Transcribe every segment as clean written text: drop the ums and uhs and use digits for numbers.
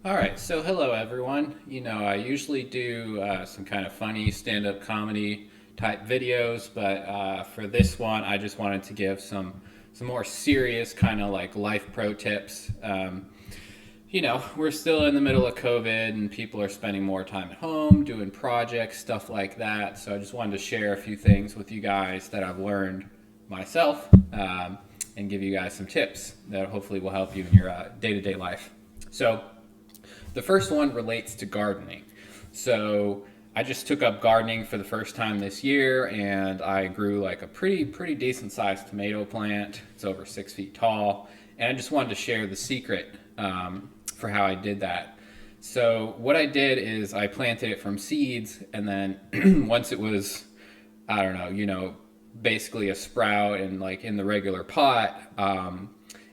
All right, so hello everyone. I usually do some kind of funny stand-up comedy type videos, but for this one, I just wanted to give some more serious kind of like life pro tips. We're still in the middle of COVID, and people are spending more time at home doing projects, stuff like that. So I just wanted to share a few things with you guys that I've learned myself, and give you guys some tips that hopefully will help you in your day-to-day life. So. The first one relates to gardening. So I just took up gardening for the first time this year, and I grew like a pretty decent sized tomato plant. It's over 6 feet tall, and I just wanted to share the secret for how I did that. So what I did is I planted it from seeds, and then once it was, I don't know, basically a sprout and like in the regular pot,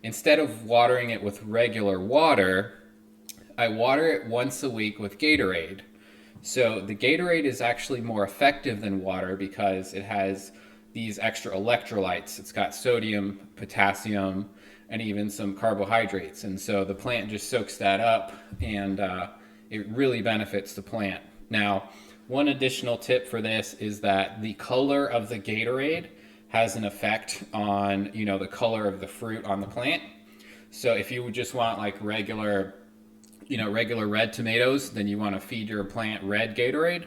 instead of watering it with regular water, I water it once a week with Gatorade. So the Gatorade is actually more effective than water because it has these extra electrolytes. It's got sodium, potassium, and even some carbohydrates. And so the plant just soaks that up, and it really benefits the plant. Now, one additional tip for this is that the color of the Gatorade has an effect on, the color of the fruit on the plant. So if you would just want like regular red tomatoes, then you want to feed your plant red Gatorade.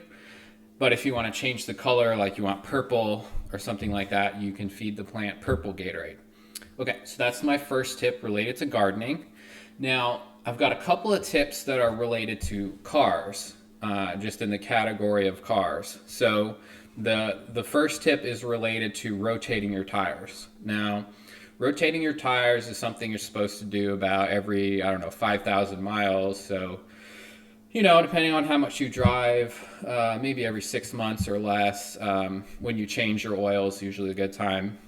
But if you want to change the color, like you want purple or something like that, you can feed the plant purple Gatorade. Okay, so that's my first tip related to gardening. Now, I've got a couple of tips that are related to cars, just in the category of cars. So the first tip is related to rotating your tires. Now, rotating your tires is something you're supposed to do about every, I don't know, 5,000 miles. So, depending on how much you drive, maybe every 6 months or less. When you change your oil is usually a good time.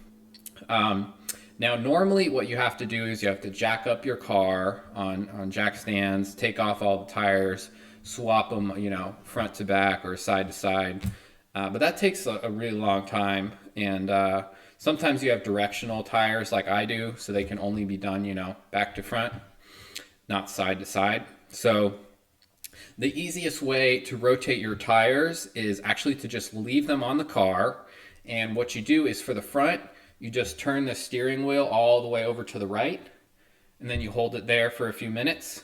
Now, normally what you have to do is you have to jack up your car on jack stands, take off all the tires, swap them, front to back or side to side. But that takes a really long time. And sometimes you have directional tires like I do, so they can only be done, back to front, not side to side. So the easiest way to rotate your tires is actually to just leave them on the car. And what you do is for the front, you just turn the steering wheel all the way over to the right, and then you hold it there for a few minutes,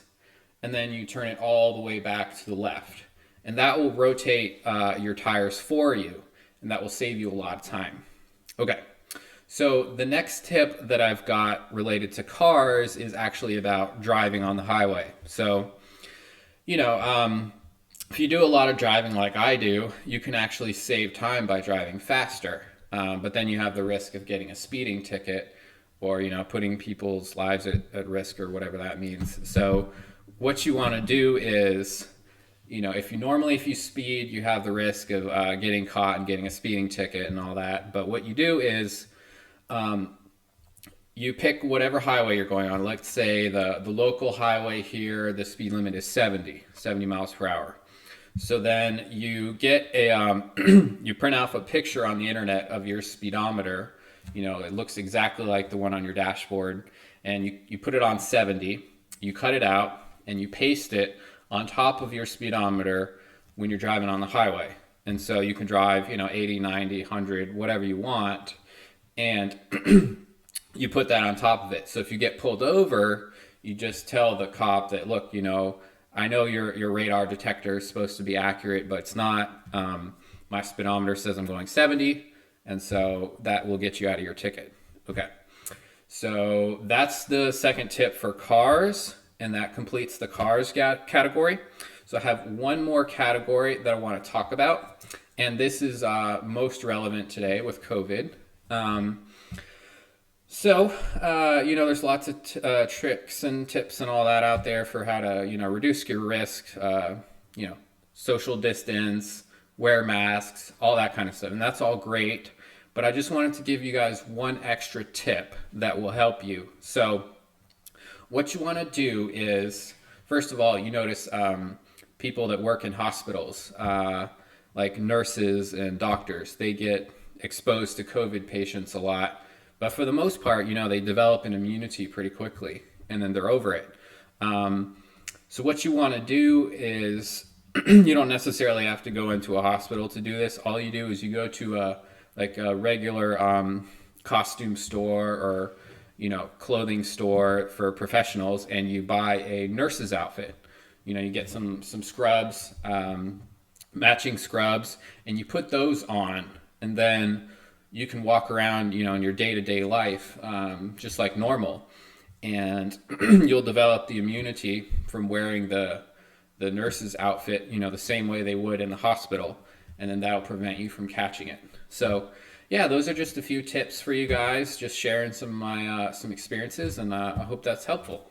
and then you turn it all the way back to the left. And that will rotate your tires for you, and that will save you a lot of time. Okay, so the next tip that I've got related to cars is actually about driving on the highway. So, if you do a lot of driving like I do, you can actually save time by driving faster. But then you have the risk of getting a speeding ticket, or, putting people's lives at risk, or whatever that means. So what you want to do is, if you speed, you have the risk of getting caught and getting a speeding ticket and all that. But what you do is you pick whatever highway you're going on. Let's say the local highway here, the speed limit is 70 miles per hour. So then you get you print off a picture on the internet of your speedometer. It looks exactly like the one on your dashboard, and you put it on 70, you cut it out, and you paste it on top of your speedometer when you're driving on the highway. And so you can drive, 80, 90, 100, whatever you want, and you put that on top of it. So if you get pulled over, you just tell the cop that, look, I know your radar detector is supposed to be accurate, but it's not. My speedometer says I'm going 70, and so that will get you out of your ticket. Okay, so that's the second tip for cars, and that completes the cars category. So I have one more category that I want to talk about, and this is most relevant today with COVID. There's lots of tricks and tips and all that out there for how to, reduce your risk, social distance, wear masks, all that kind of stuff. And that's all great. But I just wanted to give you guys one extra tip that will help you. So what you want to do is, first of all, you notice people that work in hospitals, like nurses and doctors, they get exposed to COVID patients a lot. But for the most part, they develop an immunity pretty quickly, and then they're over it. So what you want to do is you don't necessarily have to go into a hospital to do this. All you do is you go to a regular costume store or clothing store for professionals, and you buy a nurse's outfit. You get some scrubs, matching scrubs, and you put those on, and then you can walk around, in your day-to-day life, just like normal, and you'll develop the immunity from wearing the nurse's outfit, the same way they would in the hospital, and then that'll prevent you from catching it. So, yeah, those are just a few tips for you guys, just sharing some of my some experiences, and I hope that's helpful.